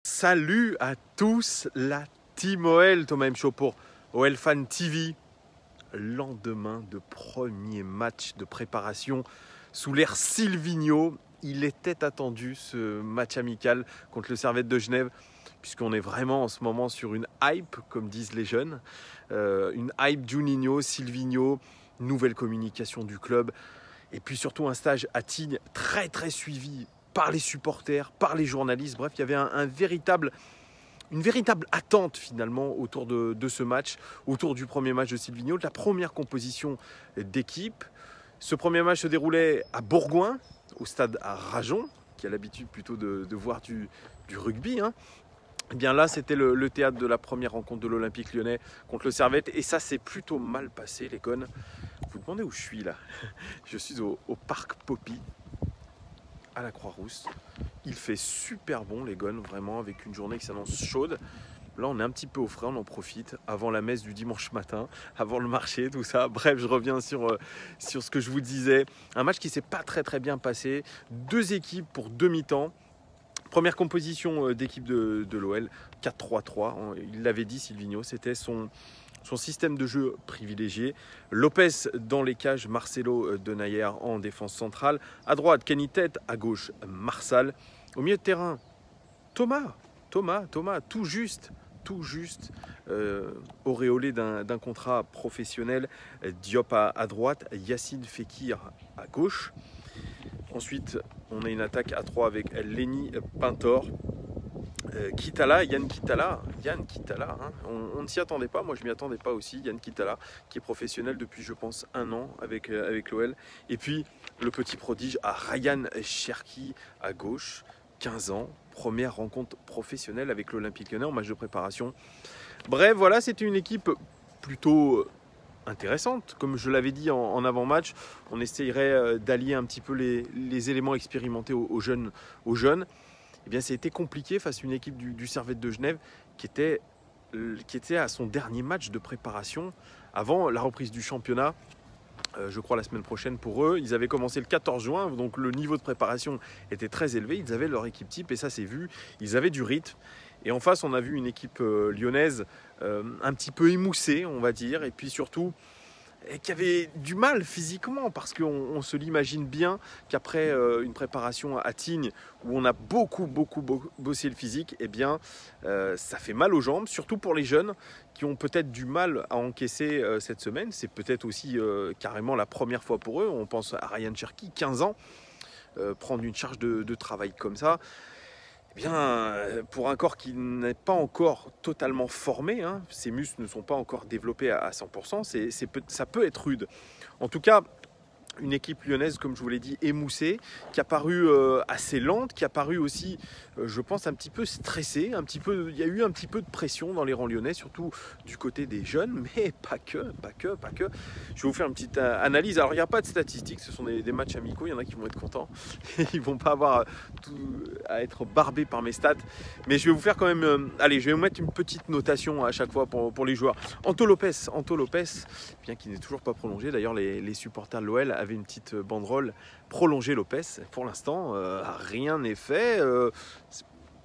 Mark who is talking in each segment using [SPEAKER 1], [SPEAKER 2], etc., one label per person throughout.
[SPEAKER 1] Salut à tous, la Team OL, Thomas M. Show pour OL Fan TV. Lendemain de premier match de préparation sous l'ère Silvino. Il était attendu ce match amical contre le Servette de Genève, puisqu'on est vraiment en ce moment sur une hype, comme disent les jeunes. Une hype Juninho, Silvino, nouvelle communication du club. Et puis surtout un stage à Tignes très très suivi par les supporters, par les journalistes. Bref, il y avait une véritable attente finalement autour de ce match, autour du premier match de Silvino, de la première composition d'équipe. Ce premier match se déroulait à Bourgoin, au stade à Rajon, qui a l'habitude plutôt de voir du rugby. Et bien là, c'était le théâtre de la première rencontre de l'Olympique Lyonnais contre le Servette. Et ça s'est plutôt mal passé, les connes. Vous demandez où je suis là? Je suis au parc Poppy, à la Croix-Rousse. Il fait super bon, les gones, vraiment, avec une journée qui s'annonce chaude. Là, on est un petit peu au frais, on en profite avant la messe du dimanche matin, avant le marché, tout ça. Bref, je reviens sur ce que je vous disais. Un match qui ne s'est pas très bien passé. Deux équipes pour demi-temps. Première composition d'équipe de l'OL, 4-3-3. Il l'avait dit, Silvino, c'était son système de jeu privilégié. Lopez dans les cages, Marcelo Denayer en défense centrale. À droite, Kenny Tête, à gauche, Marsal. Au milieu de terrain, Thomas, tout juste auréolé d'un contrat professionnel. Diop à droite, Yacine Fekir à gauche. Ensuite, on a une attaque à 3 avec Lenny Pintor. Yann Kitala, on ne s'y attendait pas, moi je m'y attendais pas aussi. Yann Kitala, qui est professionnel depuis je pense 1 an avec l'OL. Et puis le petit prodige à Ryan Cherki à gauche, 15 ans, première rencontre professionnelle avec l'Olympique Lyonnais en match de préparation. Bref, voilà, c'était une équipe plutôt intéressante. Comme je l'avais dit en avant-match, on essayerait d'allier un petit peu les éléments expérimentés aux jeunes. Eh bien, ça a été compliqué face à une équipe du Servette de Genève qui était à son dernier match de préparation avant la reprise du championnat. Je crois la semaine prochaine pour eux. Ils avaient commencé le 14 juin, donc le niveau de préparation était très élevé. Ils avaient leur équipe type et ça s'est vu. Ils avaient du rythme. Et en face, on a vu une équipe lyonnaise un petit peu émoussée, on va dire. Et puis surtout, qui avait du mal physiquement, parce qu'on se l'imagine bien qu'après une préparation à Tignes où on a beaucoup bossé le physique, eh bien ça fait mal aux jambes, surtout pour les jeunes qui ont peut-être du mal à encaisser cette semaine. C'est peut-être aussi carrément la première fois pour eux. On pense à Ryan Cherki, 15 ans, prendre une charge de travail comme ça. Eh bien, pour un corps qui n'est pas encore totalement formé, ses muscles ne sont pas encore développés à 100%, ça peut être rude. En tout cas, une équipe lyonnaise, comme je vous l'ai dit, émoussée, qui a paru assez lente, qui a paru aussi, je pense, un petit peu stressée. Il y a eu un petit peu de pression dans les rangs lyonnais, surtout du côté des jeunes, mais pas que. Je vais vous faire une petite analyse. Alors, il n'y a pas de statistiques, ce sont des matchs amicaux, il y en a qui vont être contents. Ils ne vont pas avoir à être barbés par mes stats. Mais je vais vous faire quand même... allez, je vais vous mettre une petite notation à chaque fois pour les joueurs. Anto Lopez, bien qu'il n'est toujours pas prolongé. D'ailleurs, les supporters de l'OL avait une petite banderole prolonger Lopez. Pour l'instant, rien n'est fait.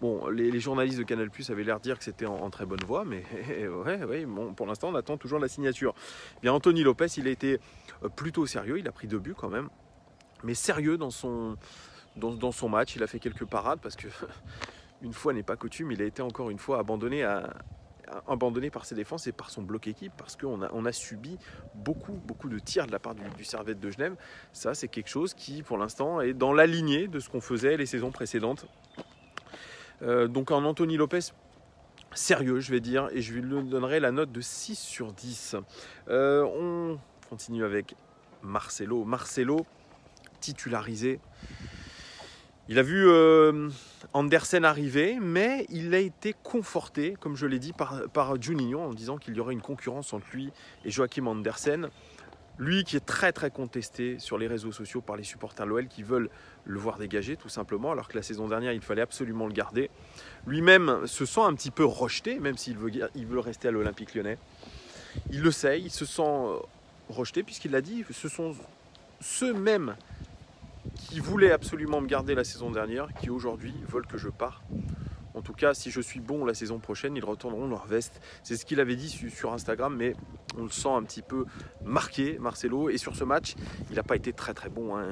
[SPEAKER 1] Bon, les journalistes de Canal+ avaient l'air de dire que c'était en très bonne voie, mais ouais, bon, pour l'instant, on attend toujours la signature. Bien, Anthony Lopez, il a été plutôt sérieux. Il a pris 2 buts quand même, mais sérieux dans son match. Il a fait quelques parades parce que une fois n'est pas coutume, il a été encore une fois abandonné par ses défenses et par son bloc équipe, parce qu'on a subi beaucoup de tirs de la part du Servette de Genève. Ça, c'est quelque chose qui, pour l'instant, est dans la lignée de ce qu'on faisait les saisons précédentes. Donc en Anthony Lopez, sérieux, je vais dire, et je lui donnerai la note de 6 sur 10. On continue avec Marcelo, titularisé. Il a vu Andersen arriver, mais il a été conforté, comme je l'ai dit, par Juninho, en disant qu'il y aurait une concurrence entre lui et Joachim Andersen. Lui qui est très contesté sur les réseaux sociaux par les supporters de l'OL qui veulent le voir dégager tout simplement, alors que la saison dernière il fallait absolument le garder. Lui-même se sent un petit peu rejeté, même s'il veut rester à l'Olympique Lyonnais. Il le sait, il se sent rejeté puisqu'il l'a dit, ce sont ceux-mêmes qui voulaient absolument me garder la saison dernière qui aujourd'hui veulent que je parte. En tout cas, si je suis bon la saison prochaine, ils retourneront leur veste. C'est ce qu'il avait dit sur Instagram, mais on le sent un petit peu marqué, Marcelo. Et sur ce match, il n'a pas été très très bon, hein.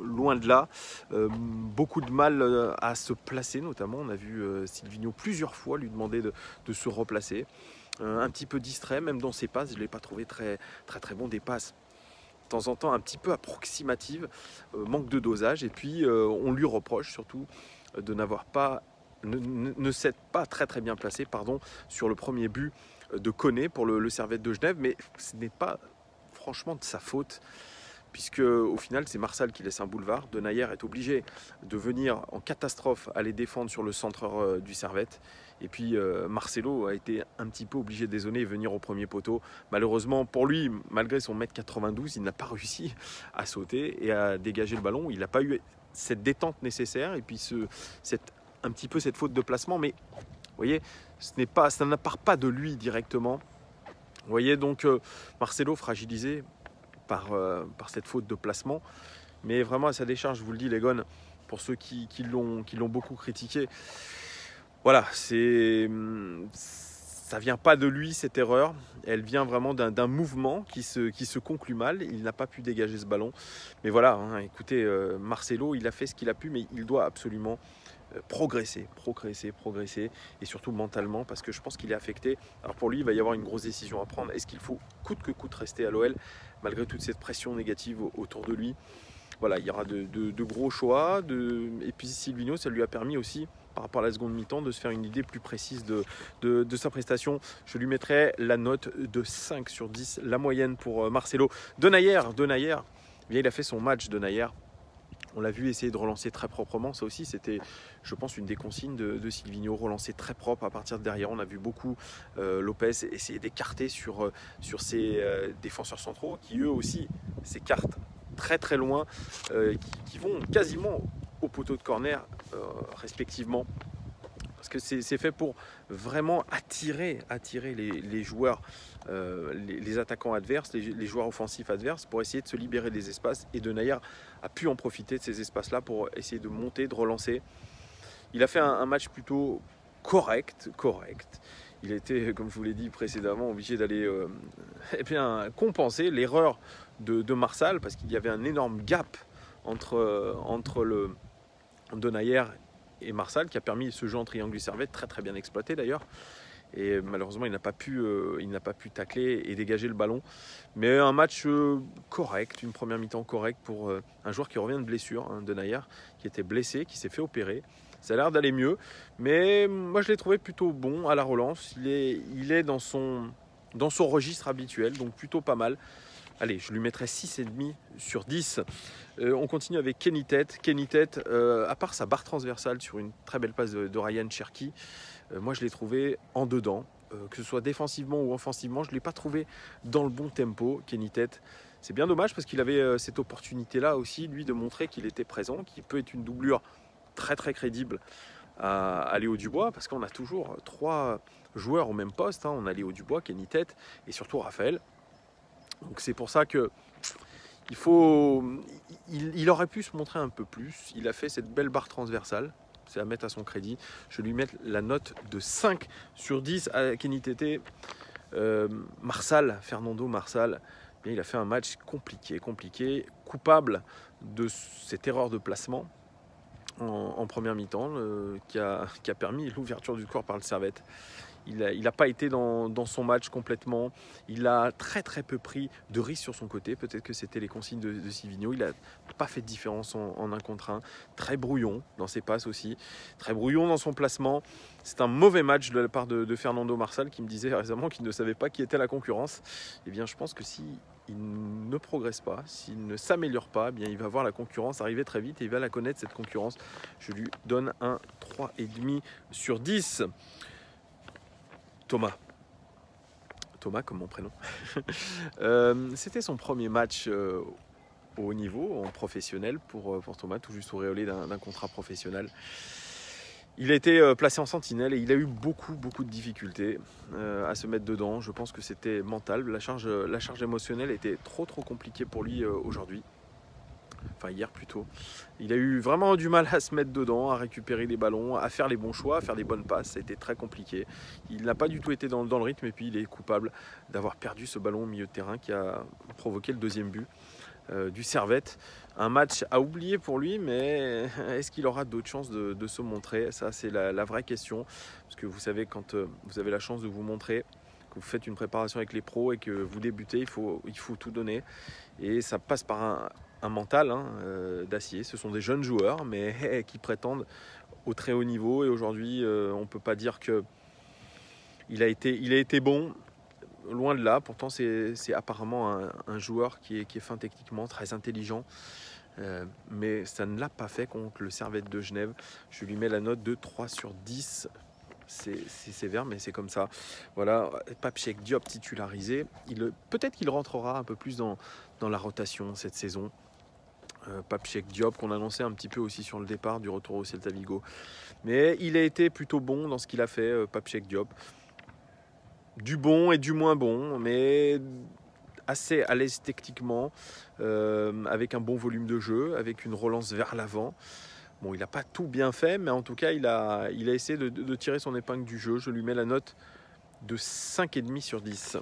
[SPEAKER 1] Loin de là. Beaucoup de mal à se placer, notamment. On a vu Silvinho plusieurs fois lui demander de se replacer. Un petit peu distrait, même dans ses passes, je ne l'ai pas trouvé très bon. Des passes de temps en temps un petit peu approximatives, manque de dosage. Et puis on lui reproche surtout de n'avoir pas ne s'être pas très bien placé sur le premier but de Koné pour le Servette de Genève, mais ce n'est pas franchement de sa faute, puisque au final c'est Marsal qui laisse un boulevard. Denayer est obligé de venir en catastrophe aller défendre sur le centre du Servette, et puis Marcelo a été un petit peu obligé de dézonner et venir au premier poteau. Malheureusement pour lui, malgré son 1m92, il n'a pas réussi à sauter et à dégager le ballon. Il n'a pas eu cette détente nécessaire, et puis un petit peu cette faute de placement, mais vous voyez, ça n'appart pas de lui directement. Vous voyez, donc Marcelo fragilisé par cette faute de placement, mais vraiment à sa décharge, je vous le dis les gones, pour ceux qui l'ont beaucoup critiqué, voilà, ça vient pas de lui cette erreur, elle vient vraiment d'un mouvement qui se conclut mal. Il n'a pas pu dégager ce ballon, mais voilà, hein, écoutez, Marcelo, il a fait ce qu'il a pu, mais il doit absolument progresser, et surtout mentalement, parce que je pense qu'il est affecté. Alors pour lui, il va y avoir une grosse décision à prendre. Est-ce qu'il faut coûte que coûte rester à l'OL malgré toute cette pression négative autour de lui? Voilà, il y aura de gros choix, et puis Silvinho, ça lui a permis aussi, par rapport à la seconde mi-temps, de se faire une idée plus précise de sa prestation. Je lui mettrai la note de 5 sur 10, la moyenne pour Marcelo. Denayer, bien, il a fait son match, Denayer. On l'a vu essayer de relancer très proprement. Ça aussi, c'était, je pense, une des consignes de Silvinho, relancer très propre à partir de derrière. On a vu beaucoup Lopez essayer d'écarter sur ses défenseurs centraux, qui eux aussi s'écartent très loin, qui vont quasiment au poteau de corner respectivement. Parce que c'est fait pour vraiment attirer les joueurs, les attaquants adverses, les joueurs offensifs adverses, pour essayer de se libérer des espaces. Et Denayer a pu en profiter de ces espaces-là pour essayer de monter, de relancer. Il a fait un match plutôt correct. Il a été, comme je vous l'ai dit précédemment, obligé d'aller compenser l'erreur de Marsal, parce qu'il y avait un énorme gap entre le Denayer et Marsal, qui a permis ce jeu en triangle du Servette, très bien exploité d'ailleurs. Et malheureusement, il n'a pas pu tacler et dégager le ballon. Mais un match correct, une première mi-temps correcte pour un joueur qui revient de blessure, hein, Denayer, qui était blessé, qui s'est fait opérer. Ça a l'air d'aller mieux, mais moi je l'ai trouvé plutôt bon à la relance. Il est dans son registre habituel, donc plutôt pas mal. Allez, je lui mettrai 6,5 sur 10. On continue avec Kenny Tete. Kenny Tete, à part sa barre transversale sur une très belle passe de Ryan Cherki, moi je l'ai trouvé en dedans, que ce soit défensivement ou offensivement. Je ne l'ai pas trouvé dans le bon tempo, Kenny Tete. C'est bien dommage, parce qu'il avait cette opportunité-là aussi, lui, de montrer qu'il était présent, qu'il peut être une doublure très crédible à Léo Dubois, parce qu'on a toujours 3 joueurs au même poste, hein. On a Léo Dubois, Kenny Tete et surtout Raphaël. Donc c'est pour ça que il aurait pu se montrer un peu plus. Il a fait cette belle barre transversale, c'est à mettre à son crédit. Je vais lui mettre la note de 5 sur 10 à Kenny Tete. Fernando Marsal, il a fait un match compliqué, coupable de cette erreur de placement en première mi-temps, qui a permis l'ouverture du score par le Servette. Il n'a pas été dans son match complètement. Il a très peu pris de risques sur son côté. Peut-être que c'était les consignes de Silvinho. Il n'a pas fait de différence en 1 contre 1. Très brouillon dans ses passes aussi. Très brouillon dans son placement. C'est un mauvais match de la part de Fernando Marsal, qui me disait récemment qu'il ne savait pas qui était la concurrence. Eh bien, je pense que si il ne progresse pas, s'il ne s'améliore pas, eh bien, il va voir la concurrence arriver très vite et il va la connaître, cette concurrence. Je lui donne un 3,5 sur 10. Thomas comme mon prénom. C'était son premier match au haut niveau, en professionnel pour Thomas, tout juste auréolé d'un contrat professionnel. Il a été placé en sentinelle et il a eu beaucoup de difficultés à se mettre dedans. Je pense que c'était mental. La charge émotionnelle était trop compliquée pour lui aujourd'hui. enfin hier plutôt. Il a eu vraiment du mal à se mettre dedans, à récupérer les ballons, à faire les bons choix, à faire les bonnes passes. Ça a été très compliqué. Il n'a pas du tout été dans le rythme et puis il est coupable d'avoir perdu ce ballon au milieu de terrain qui a provoqué le deuxième but du Servette. Un match à oublier pour lui, mais est-ce qu'il aura d'autres chances de se montrer? Ça, c'est la vraie question. Parce que vous savez, quand vous avez la chance de vous montrer, que vous faites une préparation avec les pros et que vous débutez, il faut tout donner. Et ça passe par un mental d'acier. Ce sont des jeunes joueurs, mais qui prétendent au très haut niveau. Et aujourd'hui, on ne peut pas dire qu'il a été bon. Loin de là. Pourtant, c'est apparemment un joueur qui est fin techniquement, très intelligent. Mais ça ne l'a pas fait contre le Servette de Genève. Je lui mets la note de 3/10. C'est sévère, mais c'est comme ça. Voilà, Pape Cheikh Diop titularisé. Peut-être qu'il rentrera un peu plus dans la rotation cette saison. Pape Cheikh Diop, qu'on annonçait un petit peu aussi sur le départ du retour au Celta Vigo. Mais il a été plutôt bon dans ce qu'il a fait, Pape Cheikh Diop. Du bon et du moins bon, mais assez à l'aise techniquement, avec un bon volume de jeu, avec une relance vers l'avant. Bon, il n'a pas tout bien fait, mais en tout cas, il a essayé de tirer son épingle du jeu. Je lui mets la note de 5,5/10.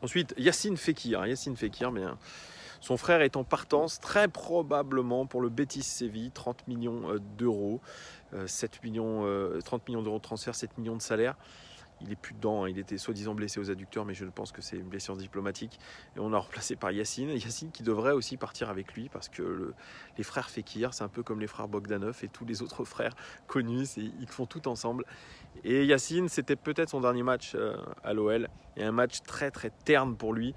[SPEAKER 1] Ensuite, Yacine Fekir. Yacine Fekir, bien, son frère est en partance, très probablement pour le Betis Séville, 30 millions d'euros. 30 millions d'euros de transfert, 7 millions de salaire. Il n'est plus dedans, il était soi-disant blessé aux adducteurs, mais je pense que c'est une blessure diplomatique. Et on l'a remplacé par Yacine. Yacine qui devrait aussi partir avec lui, parce que les frères Fekir, c'est un peu comme les frères Bogdanov et tous les autres frères connus, ils font tout ensemble. Et Yacine, c'était peut-être son dernier match à l'OL, et un match très très terne pour lui.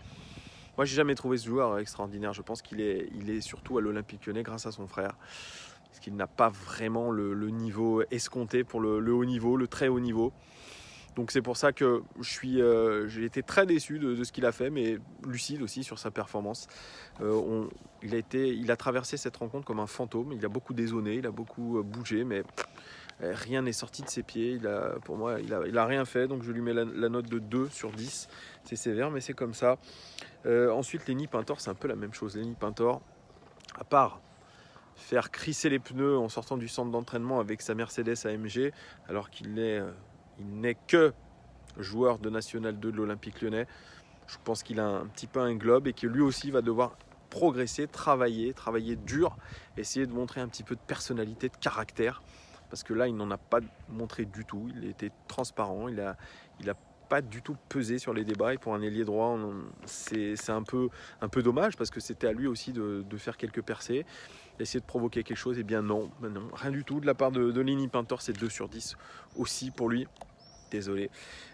[SPEAKER 1] Moi, j'ai jamais trouvé ce joueur extraordinaire. Je pense qu'il est surtout à l'Olympique Lyonnais grâce à son frère. Parce qu'il n'a pas vraiment le niveau escompté pour le haut niveau, le très haut niveau. Donc c'est pour ça que j'ai été très déçu de ce qu'il a fait, mais lucide aussi sur sa performance. Il a traversé cette rencontre comme un fantôme. Il a beaucoup dézonné, il a beaucoup bougé, mais rien n'est sorti de ses pieds. Pour moi, il a rien fait, donc je lui mets la note de 2/10. C'est sévère, mais c'est comme ça. Ensuite, Lenny Pintor, c'est un peu la même chose. Lenny Pintor, à part faire crisser les pneus en sortant du centre d'entraînement avec sa Mercedes AMG, alors qu'il n'est que joueur de National 2 de l'Olympique Lyonnais. Je pense qu'il a un petit peu un globe et que lui aussi va devoir progresser, travailler dur, essayer de montrer un petit peu de personnalité, de caractère. Parce que là, il n'en a pas montré du tout. Il était transparent, il a pas du tout pesé sur les débats. Et pour un ailier droit, c'est un peu dommage, parce que c'était à lui aussi de faire quelques percées, essayer de provoquer quelque chose. Et bien non, rien du tout de la part de Lenny Pintor. C'est 2/10 aussi pour lui. Désolé.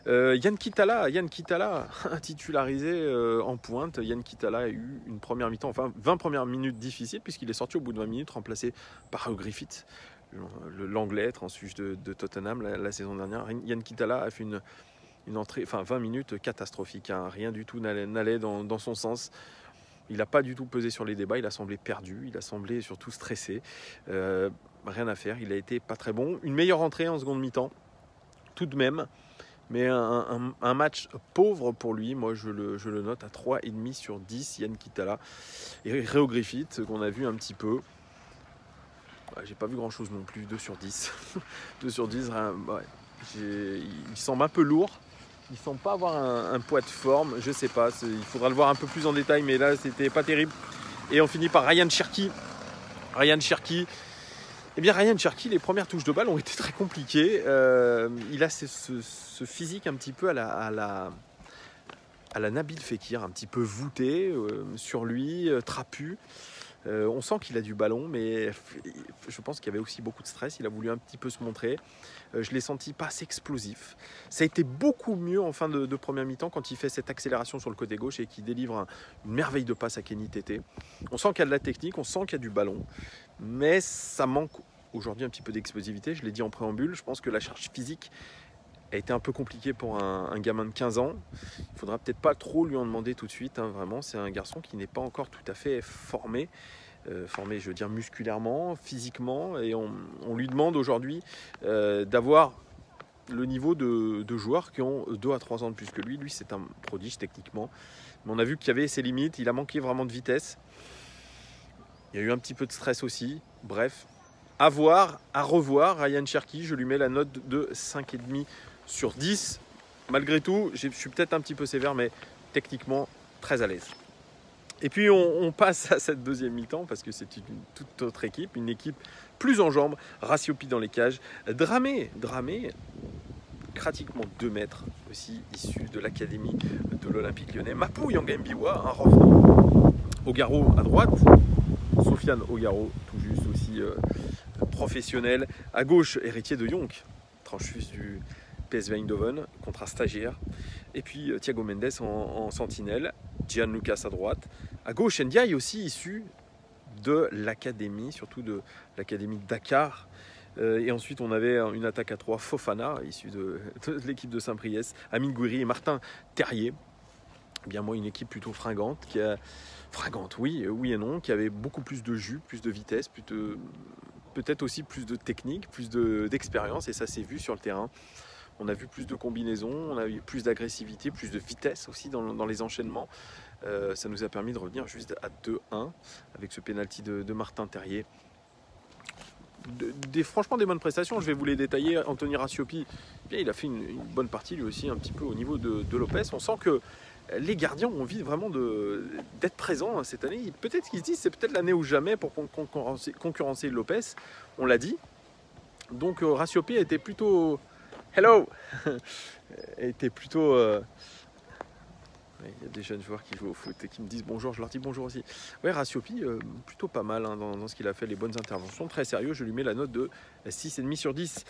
[SPEAKER 1] Yann Kitala titularisé en pointe. Yann Kitala a eu une première mi-temps, enfin 20 premières minutes difficiles, puisqu'il est sorti au bout de 20 minutes, remplacé par Griffith, l'anglais transfuge de Tottenham la saison dernière. Yann Kitala a fait une entrée, enfin 20 minutes catastrophiques. Rien du tout n'allait dans son sens. Il n'a pas du tout pesé sur les débats, il a semblé perdu, il a semblé surtout stressé. Rien à faire, il a été pas très bon. Une meilleure entrée en seconde mi-temps, tout de même, mais un match pauvre pour lui. Moi, je le note à 3,5/10, Yann Kitala. Et Réo Griffith, qu'on a vu un petit peu. J'ai pas vu grand chose non plus, 2/10. 2/10, il semble un peu lourd. Il semble pas avoir un poids de forme, je sais pas. Il faudra le voir un peu plus en détail, mais là, c'était pas terrible. Et on finit par Ryan Cherki. Eh bien, Ryan Cherki, les premières touches de balle ont été très compliquées. Il a ce physique un petit peu à la Nabil Fekir, un petit peu voûté sur lui, trapu. On sent qu'il a du ballon, mais je pense qu'il y avait aussi beaucoup de stress. Il a voulu un petit peu se montrer. Je l'ai senti pas assez explosif. Ça a été beaucoup mieux en fin de première mi-temps, quand il fait cette accélération sur le côté gauche et qu'il délivre une merveille de passe à Kenny Tété. On sent qu'il y a de la technique, on sent qu'il y a du ballon, mais ça manque aujourd'hui un petit peu d'explosivité. Je l'ai dit en préambule, je pense que la charge physique a été un peu compliquée pour un gamin de 15 ans. Il ne faudra peut-être pas trop lui en demander tout de suite. Vraiment, c'est un garçon qui n'est pas encore tout à fait formé. Formé, je veux dire, musculairement, physiquement. Et on lui demande aujourd'hui d'avoir le niveau de joueurs qui ont 2 à 3 ans de plus que lui. Lui, c'est un prodige techniquement. Mais on a vu qu'il y avait ses limites. Il a manqué vraiment de vitesse. Il y a eu un petit peu de stress aussi. Bref, à voir, à revoir. Ryan Cherki, je lui mets la note de 5,5 sur 10. Malgré tout, je suis peut-être un petit peu sévère, mais techniquement, très à l'aise. Et puis, on passe à cette deuxième mi-temps, parce que c'est une toute autre équipe, une équipe plus en jambes. Rasiopi dans les cages. Dramé, pratiquement 2 mètres, aussi issu de l'académie de l'Olympique Lyonnais. Mapou Yangambiwa, un revenant. Ogaro à droite. Sofiane Ogaro, tout juste aussi professionnel. À gauche, héritier de Yonk, tranchus du PSV Eindhoven, contre un stagiaire. Et puis Thiago Mendes en sentinelle. Gian Lucas à droite. À gauche, Ndiaye aussi issu de l'académie, surtout de l'académie de Dakar. Et ensuite, on avait une attaque à 3, Fofana, issu de l'équipe de Saint-Priest, Amine Gouiri et Martin Terrier. Eh bien moi, une équipe plutôt fringante, fringante, oui et non, qui avait beaucoup plus de jus, plus de vitesse, peut-être aussi plus de technique, plus d'expérience, et ça s'est vu sur le terrain. On a vu plus de combinaisons, on a eu plus d'agressivité, plus de vitesse aussi dans les enchaînements. Ça nous a permis de revenir juste à 2-1 avec ce pénalty de Martin Terrier. Franchement des bonnes prestations, je vais vous les détailler. Anthony Rasiopi, bien, il a fait une bonne partie lui aussi un petit peu au niveau de Lopez. On sent que les gardiens ont envie vraiment d'être présents cette année. Peut-être qu'ils se disent c'est peut-être l'année ou jamais pour concurrencer Lopez, on l'a dit. Donc Rasiopi a été plutôt... Hello était plutôt... Il y a des jeunes joueurs qui jouent au foot et qui me disent bonjour, je leur dis bonjour aussi. Ouais, Rasiopi, plutôt pas mal hein, dans ce qu'il a fait, les bonnes interventions. Très sérieux, je lui mets la note de 6,5 sur 10.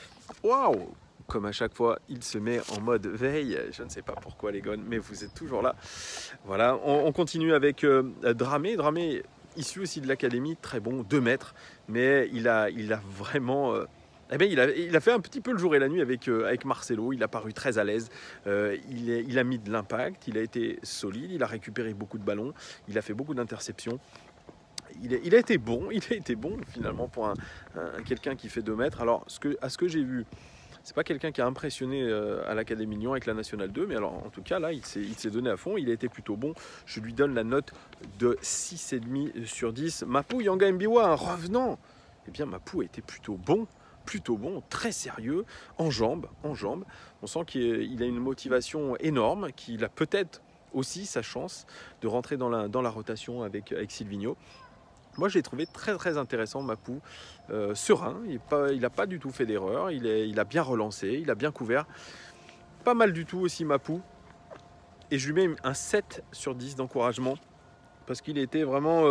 [SPEAKER 1] Waouh! Comme à chaque fois, il se met en mode veille. Je ne sais pas pourquoi les gones, mais vous êtes toujours là. Voilà, on continue avec Dramé. Dramé, issu aussi de l'académie, très bon, 2 mètres. Mais il a vraiment... Eh bien, il a fait un petit peu le jour et la nuit avec Marcelo. Il a paru très à l'aise. Il a mis de l'impact. Il a été solide. Il a récupéré beaucoup de ballons. Il a fait beaucoup d'interceptions. Il a été bon. Il a été bon finalement pour quelqu'un qui fait 2 mètres. Alors, à ce que j'ai vu, c'est pas quelqu'un qui a impressionné à l'Académie Lyon avec la Nationale 2. Mais alors, en tout cas, là, il s'est donné à fond. Il a été plutôt bon. Je lui donne la note de 6,5 sur 10. Mapou Yangambiwa, un revenant. Eh bien, Mapou a été plutôt bon, très sérieux, en jambes. On sent qu'il a une motivation énorme, qu'il a peut-être aussi sa chance de rentrer dans la rotation avec Silvinho. Moi, je l'ai trouvé très très intéressant, Mapou, serein, il n'a pas du tout fait d'erreur, il a bien relancé, il a bien couvert. Pas mal du tout aussi, Mapou. Et je lui mets un 7 sur 10 d'encouragement, parce qu'il était vraiment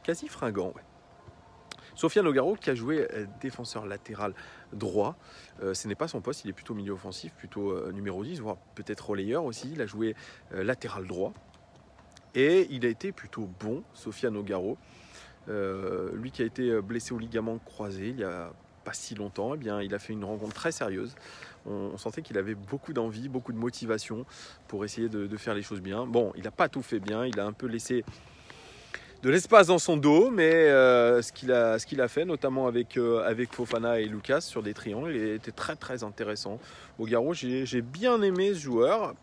[SPEAKER 1] quasi fringant. Ouais. Sofiane Ogaro qui a joué défenseur latéral droit, ce n'est pas son poste, il est plutôt milieu offensif, plutôt numéro 10, voire peut-être relayeur aussi. Il a joué latéral droit et il a été plutôt bon, Sofiane Ogaro. Lui qui a été blessé au ligament croisé il n'y a pas si longtemps, eh bien, il a fait une rencontre très sérieuse. On sentait qu'il avait beaucoup d'envie, beaucoup de motivation pour essayer de faire les choses bien. Bon, il n'a pas tout fait bien, il a un peu laissé de l'espace dans son dos, mais ce qu'il a fait, notamment avec Fofana et Lucas sur des triangles, il était très très intéressant. Ogaro, j'ai bien aimé ce joueur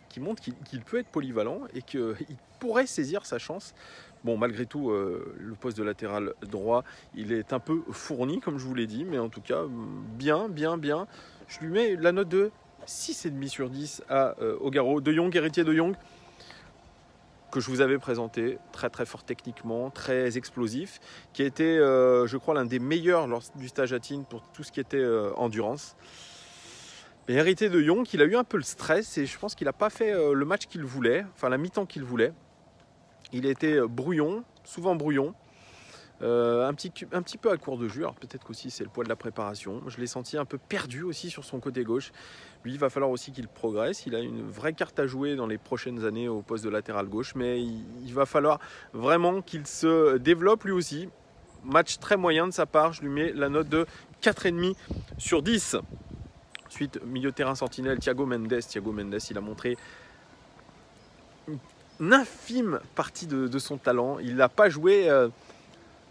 [SPEAKER 1] qui montre qu'il peut être polyvalent et qu'il pourrait saisir sa chance. Bon, malgré tout, le poste de latéral droit, il est un peu fourni, comme je vous l'ai dit, mais en tout cas, bien. Je lui mets la note de 6,5 sur 10 à Ogaro. De Jong, héritier de Jong, que je vous avais présenté, très très fort techniquement, très explosif, qui a été, je crois, l'un des meilleurs lors du stage à Tignes pour tout ce qui était endurance. Et hérité de Jong, il a eu un peu le stress et je pense qu'il n'a pas fait le match qu'il voulait, enfin la mi-temps qu'il voulait. Il a été brouillon, souvent brouillon, un petit peu à court de jus. Alors peut-être qu'aussi c'est le poids de la préparation. Je l'ai senti un peu perdu aussi sur son côté gauche. Lui, il va falloir aussi qu'il progresse. Il a une vraie carte à jouer dans les prochaines années au poste de latéral gauche, mais il va falloir vraiment qu'il se développe lui aussi. Match très moyen de sa part. Je lui mets la note de 4,5 sur 10. Ensuite, milieu de terrain sentinelle, Thiago Mendes. Thiago Mendes, il a montré une infime partie de son talent. Il n'a pas joué...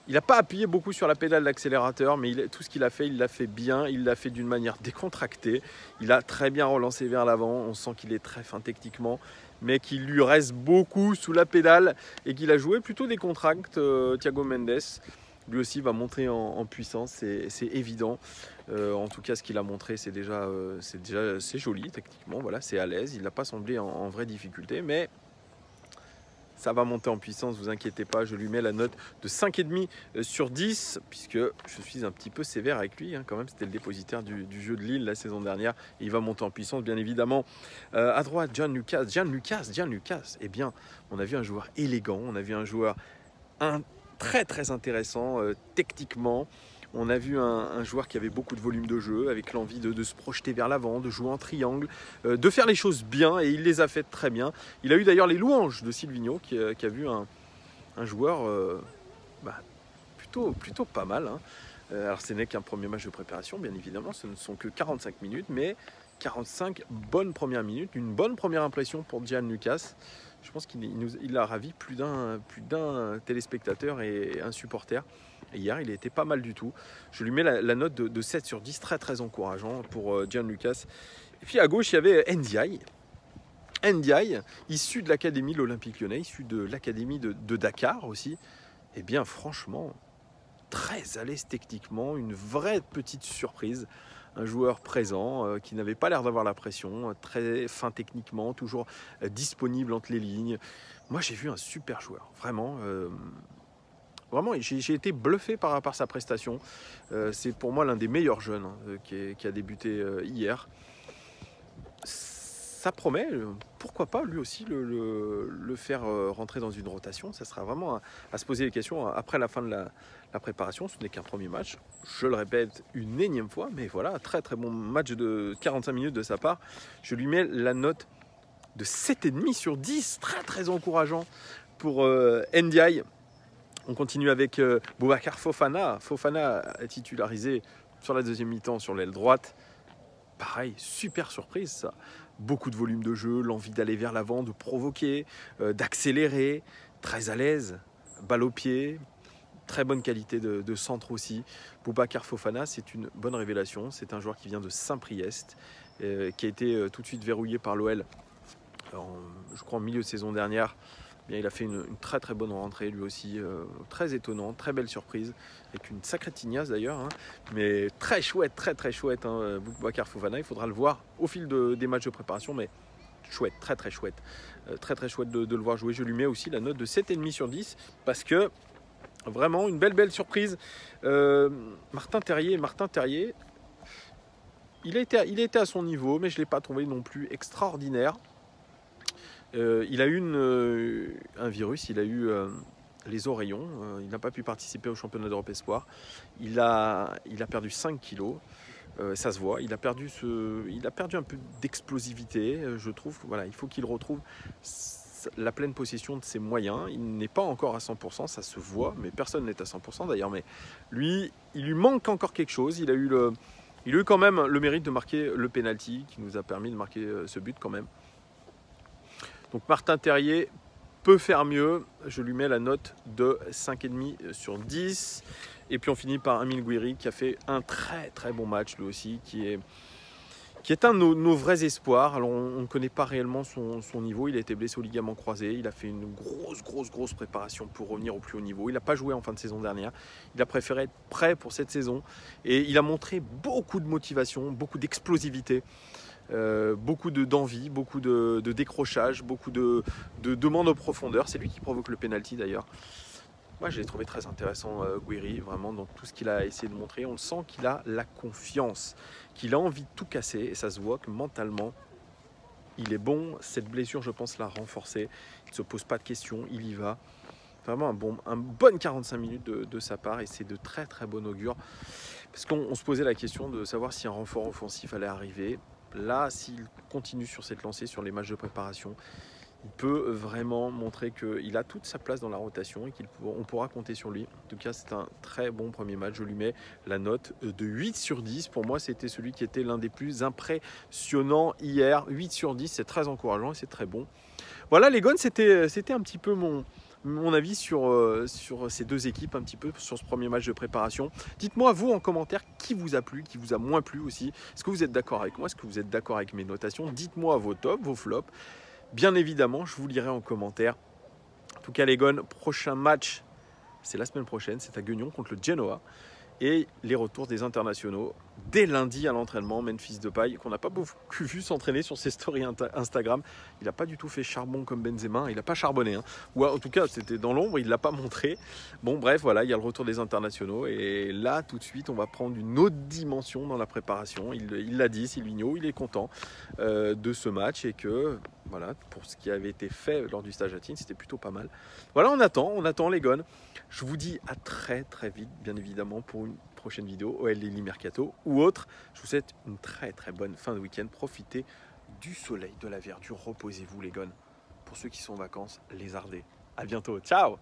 [SPEAKER 1] il n'a pas appuyé beaucoup sur la pédale d'accélérateur, mais tout ce qu'il a fait, il l'a fait bien, il l'a fait d'une manière décontractée. Il a très bien relancé vers l'avant, on sent qu'il est très fin techniquement, mais qu'il lui reste beaucoup sous la pédale et qu'il a joué plutôt décontracté. Thiago Mendes, lui aussi va monter en puissance, c'est évident. En tout cas, ce qu'il a montré, c'est joli techniquement. Voilà, c'est à l'aise. Il n'a pas semblé en vraie difficulté, mais ça va monter en puissance, vous inquiétez pas. Je lui mets la note de 5,5 sur 10, puisque je suis un petit peu sévère avec lui. Quand même, c'était le dépositaire du jeu de Lille la saison dernière. Et il va monter en puissance, bien évidemment. À droite, Gianluca. Eh bien, on a vu un joueur élégant. On a vu un joueur très, très intéressant techniquement. On a vu un joueur qui avait beaucoup de volume de jeu, avec l'envie de se projeter vers l'avant, de jouer en triangle, de faire les choses bien, et il les a faites très bien. Il a eu d'ailleurs les louanges de Silvino, qui a vu un joueur plutôt pas mal. Alors ce n'est qu'un premier match de préparation, bien évidemment, ce ne sont que 45 minutes, mais 45 bonnes premières minutes, une bonne première impression pour Gianluca. Je pense qu'il a ravi plus d'un téléspectateur et un supporter. Et hier, il était pas mal du tout. Je lui mets la note de 7 sur 10, très très encourageant pour Gianluca. Et puis à gauche, il y avait Ndiaye. Ndiaye, issu de l'académie de l'Olympique Lyonnais, issu de l'académie de Dakar aussi. Eh bien, franchement, très à l'aise techniquement, une vraie petite surprise. Un joueur présent qui n'avait pas l'air d'avoir la pression, très fin techniquement, toujours disponible entre les lignes. Moi, j'ai vu un super joueur, vraiment. Vraiment, j'ai été bluffé par sa prestation. C'est pour moi l'un des meilleurs jeunes qui a débuté hier. Ça promet, pourquoi pas lui aussi le faire rentrer dans une rotation. Ça sera vraiment à se poser les questions après la fin de la préparation. Ce n'est qu'un premier match, je le répète une énième fois, mais voilà, très très bon match de 45 minutes de sa part. Je lui mets la note de 7,5 sur 10, très très encourageant pour Ndiaye. On continue avec Boubacar Fofana. Fofana a titularisé sur la deuxième mi-temps sur l'aile droite. Pareil, super surprise ça. Beaucoup de volume de jeu, l'envie d'aller vers l'avant, de provoquer, d'accélérer, très à l'aise, balle au pied, très bonne qualité de centre aussi. Boubacar Fofana, c'est une bonne révélation. C'est un joueur qui vient de Saint-Priest, qui a été tout de suite verrouillé par l'OL, je crois en milieu de saison dernière. Bien, il a fait une très très bonne rentrée lui aussi, très étonnant, très belle surprise, avec une sacrée tignasse d'ailleurs, mais très chouette, très très chouette, Boubacar Fofana. Il faudra le voir au fil des matchs de préparation, mais chouette, très très chouette, très très chouette de le voir jouer. Je lui mets aussi la note de 7,5 sur 10, parce que vraiment une belle surprise. Martin Terrier, il a été à son niveau, mais je ne l'ai pas trouvé non plus extraordinaire. Il a eu un virus, il a eu les oreillons, il n'a pas pu participer au championnat d'Europe Espoir. Il a perdu 5 kilos, ça se voit, il a perdu un peu d'explosivité, je trouve. Voilà, il faut qu'il retrouve la pleine possession de ses moyens. Il n'est pas encore à 100%, ça se voit, mais personne n'est à 100% d'ailleurs. Mais lui, il lui manque encore quelque chose. Il a eu quand même le mérite de marquer le penalty qui nous a permis de marquer ce but quand même. Donc Martin Terrier peut faire mieux, je lui mets la note de 5,5 sur 10. Et puis on finit par Amine Gouiri qui a fait un très très bon match lui aussi, qui est un de nos vrais espoirs. Alors on ne connaît pas réellement son niveau, il a été blessé au ligament croisé, il a fait une grosse préparation pour revenir au plus haut niveau. Il n'a pas joué en fin de saison dernière, il a préféré être prêt pour cette saison et il a montré beaucoup de motivation, beaucoup d'explosivité. Beaucoup d'envie, beaucoup de décrochage, beaucoup de demandes en profondeur. C'est lui qui provoque le penalty d'ailleurs. Moi, je l'ai trouvé très intéressant, Gouiri, vraiment dans tout ce qu'il a essayé de montrer. On le sent qu'il a la confiance, qu'il a envie de tout casser. Et ça se voit que mentalement, il est bon. Cette blessure, je pense, l'a renforcé. Il ne se pose pas de questions, il y va. Vraiment un bon 45 minutes de sa part. Et c'est de très très bon augure. Parce qu'on se posait la question de savoir si un renfort offensif allait arriver. Là, s'il continue sur cette lancée, sur les matchs de préparation, il peut vraiment montrer qu'il a toute sa place dans la rotation et qu'on pourra compter sur lui. En tout cas, c'est un très bon premier match. Je lui mets la note de 8 sur 10. Pour moi, c'était celui qui était l'un des plus impressionnants hier. 8 sur 10, c'est très encourageant et c'est très bon. Voilà les Gones, c'était un petit peu mon avis sur ces deux équipes, un petit peu sur ce premier match de préparation. Dites-moi vous en commentaire qui vous a plu, qui vous a moins plu aussi. Est-ce que vous êtes d'accord avec moi? Est-ce que vous êtes d'accord avec mes notations? Dites-moi vos tops, vos flops. Bien évidemment, je vous lirai en commentaire. En tout cas, les Gones, prochain match, c'est la semaine prochaine, c'est à Guignon contre le Genoa. Et les retours des internationaux dès lundi à l'entraînement. Memphis Depay, qu'on n'a pas beaucoup vu s'entraîner sur ses stories Instagram. Il n'a pas du tout fait charbon comme Benzema, il n'a pas charbonné. Hein. Ou en tout cas, c'était dans l'ombre, il ne l'a pas montré. Bon, bref, voilà, il y a le retour des internationaux. Et là, tout de suite, on va prendre une autre dimension dans la préparation. Il l'a dit, Silvinho, il est content de ce match et que, voilà, pour ce qui avait été fait lors du stage à Tignes, c'était plutôt pas mal. Voilà, on attend les Gones. Je vous dis à très très vite, bien évidemment, pour une prochaine vidéo, OL Lily Mercato ou autre. Je vous souhaite une très très bonne fin de week-end. Profitez du soleil, de la verdure. Reposez-vous les Gones. Pour ceux qui sont en vacances, lézardez. À bientôt. Ciao!